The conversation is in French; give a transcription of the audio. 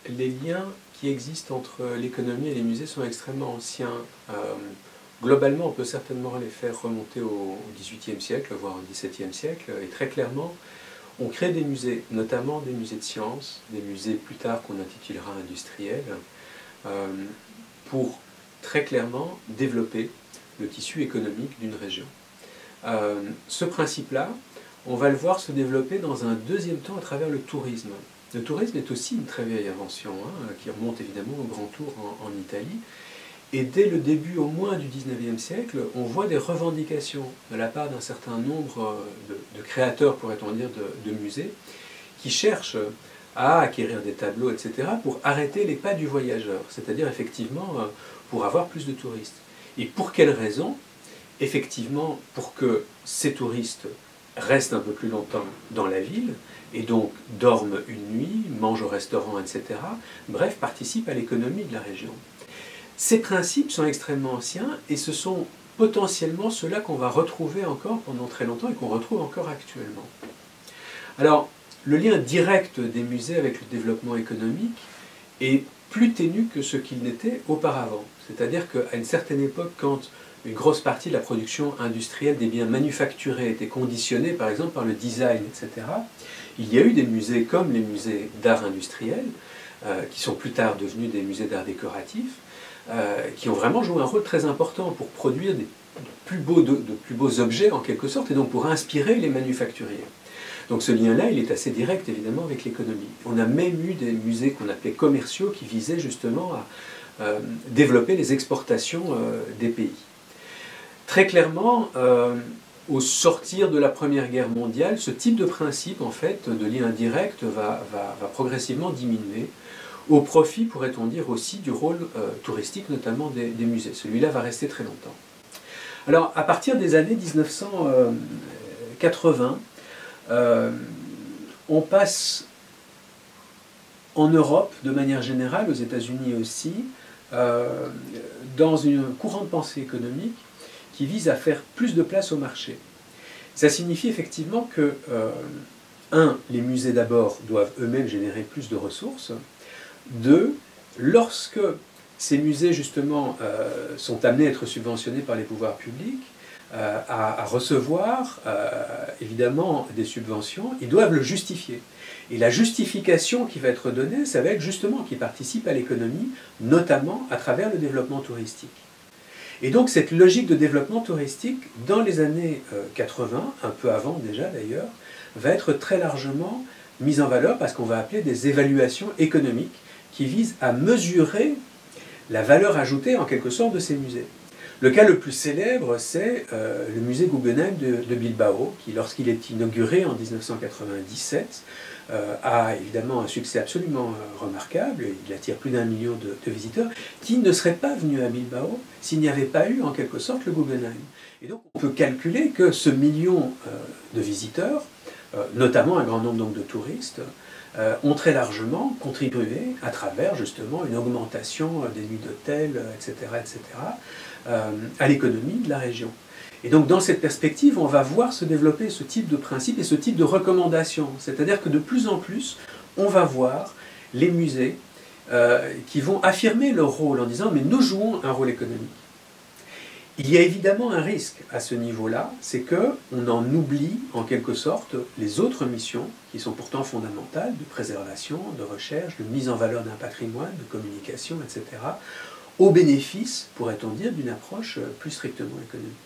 les liens qui existent entre l'économie et les musées sont extrêmement anciens. Globalement, on peut certainement les faire remonter au XVIIIe siècle, voire au XVIIe siècle, et très clairement, on crée des musées, notamment des musées de sciences, des musées plus tard qu'on intitulera industriels, pour très clairement développer le tissu économique d'une région. Ce principe-là, on va le voir se développer dans un deuxième temps à travers le tourisme. Le tourisme est aussi une très vieille invention, qui remonte évidemment au Grand Tour en Italie. Et dès le début au moins du XIXe siècle, on voit des revendications de la part d'un certain nombre de créateurs, pourrait-on dire, de musées, qui cherchent à acquérir des tableaux, etc., pour arrêter les pas du voyageur, c'est-à-dire effectivement pour avoir plus de touristes. Et pour quelles raisons? Effectivement, pour que ces touristes restent un peu plus longtemps dans la ville, et donc dorment une nuit, mangent au restaurant, etc., bref, participent à l'économie de la région. Ces principes sont extrêmement anciens, et ce sont potentiellement ceux-là qu'on va retrouver encore pendant très longtemps, et qu'on retrouve encore actuellement. Alors, le lien direct des musées avec le développement économique est plus ténu que ce qu'il n'était auparavant. C'est-à-dire qu'à une certaine époque, quand une grosse partie de la production industrielle des biens manufacturés était conditionnée, par exemple, par le design, etc., il y a eu des musées comme les musées d'art industriel, qui sont plus tard devenus des musées d'art décoratif, qui ont vraiment joué un rôle très important pour produire de plus beaux objets, en quelque sorte, et donc pour inspirer les manufacturiers. Donc ce lien-là, il est assez direct, évidemment, avec l'économie. On a même eu des musées qu'on appelait commerciaux qui visaient justement à développer les exportations des pays. Très clairement, au sortir de la Première Guerre mondiale, ce type de principe, en fait, de lien direct va progressivement diminuer, au profit, pourrait-on dire, aussi du rôle touristique, notamment des musées. Celui-là va rester très longtemps. Alors, à partir des années 1980, on passe en Europe, de manière générale, aux États-Unis aussi, dans un courant de pensée économique qui vise à faire plus de place au marché. Ça signifie effectivement que, les musées d'abord doivent eux-mêmes générer plus de ressources. 2, lorsque ces musées justement sont amenés à être subventionnés par les pouvoirs publics, à recevoir évidemment des subventions, ils doivent le justifier. Et la justification qui va être donnée, ça va être justement qu'ils participent à l'économie, notamment à travers le développement touristique. Et donc cette logique de développement touristique, dans les années 80, un peu avant déjà d'ailleurs, va être très largement mise en valeur parce qu'on va appeler des évaluations économiques qui visent à mesurer la valeur ajoutée en quelque sorte de ces musées. Le cas le plus célèbre, c'est le musée Guggenheim de Bilbao, qui, lorsqu'il est inauguré en 1997, a évidemment un succès absolument remarquable. Il attire plus d'1 million de visiteurs qui ne seraient pas venus à Bilbao s'il n'y avait pas eu en quelque sorte le Guggenheim. Et donc on peut calculer que ce million de visiteurs, notamment un grand nombre donc, de touristes, ont très largement contribué à travers justement une augmentation des nuits d'hôtel, etc., à l'économie de la région. Et donc dans cette perspective, on va voir se développer ce type de principe et ce type de recommandation. C'est-à-dire que de plus en plus, on va voir les musées qui vont affirmer leur rôle en disant « mais nous jouons un rôle économique ». Il y a évidemment un risque à ce niveau-là, c'est qu'on en oublie en quelque sorte les autres missions qui sont pourtant fondamentales, de préservation, de recherche, de mise en valeur d'un patrimoine, de communication, etc., au bénéfice, pourrait-on dire, d'une approche plus strictement économique.